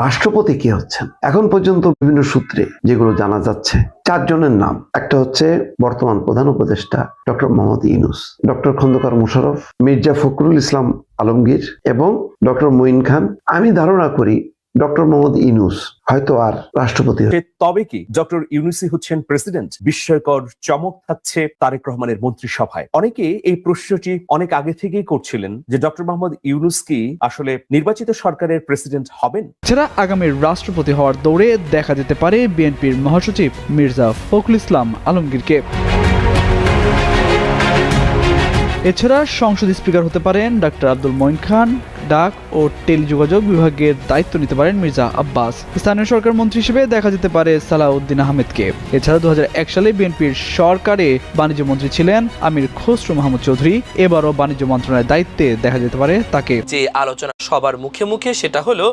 রাষ্ট্রপতি কে হচ্ছেন। এখন পর্যন্ত বিভিন্ন সূত্রে যেগুলো জানা যাচ্ছে, 4 জনের নাম। একটা হচ্ছে বর্তমান প্রধান উপদেষ্টা ডক্টর মোহাম্মদ ইউনূস, ডক্টর খন্দকার মোশাররফ, মির্জা ফখরুল ইসলাম আলমগীর এবং ডক্টর মঈন খান। আমি ধারণা করি ডক্টর মোহাম্মদ ইউনূস হয়তো আর রাষ্ট্রপতি। তবে কি ডক্টর ইউনূসই হচ্ছেন প্রেসিডেন্ট? বিস্ময়কর চমক থাকছে তারেক রহমানের মন্ত্রিসভায়। অনেকে এই প্রশ্নটি অনেক আগে থেকেই করছিলেন যে ডক্টর মোহাম্মদ ইউনূস কি আসলে নির্বাচিত সরকারের প্রেসিডেন্ট হবেন? এছাড়া আগামী রাষ্ট্রপতি হওয়ার দৌড়ে দেখা যেতে পারে বিএনপির মহাসচিব মির্জা ফখরুল ইসলাম আলমগীরকে। এছাড়া সংসদ স্পিকার হতে পারেন ডক্টর আব্দুল মঈন খান। ডাক ও টেলিযোগাযোগ বিভাগের দায়িত্ব নিতে পারেন মির্জা আব্বাস। স্থানীয় সরকার মন্ত্রী হিসেবে দেখা যেতে পারে সালাউদ্দিন আহমেদকে। এছাড়া 2001 সালে বিএনপির সরকারে বাণিজ্য মন্ত্রী ছিলেন আমির খসরু মাহমুদ চৌধুরী। এবারও বাণিজ্য মন্ত্রণালয়ের দায়িত্বে দেখা যেতে পারে তাকে। যে আলোচনা সবার মুখে মুখে সেটা হলো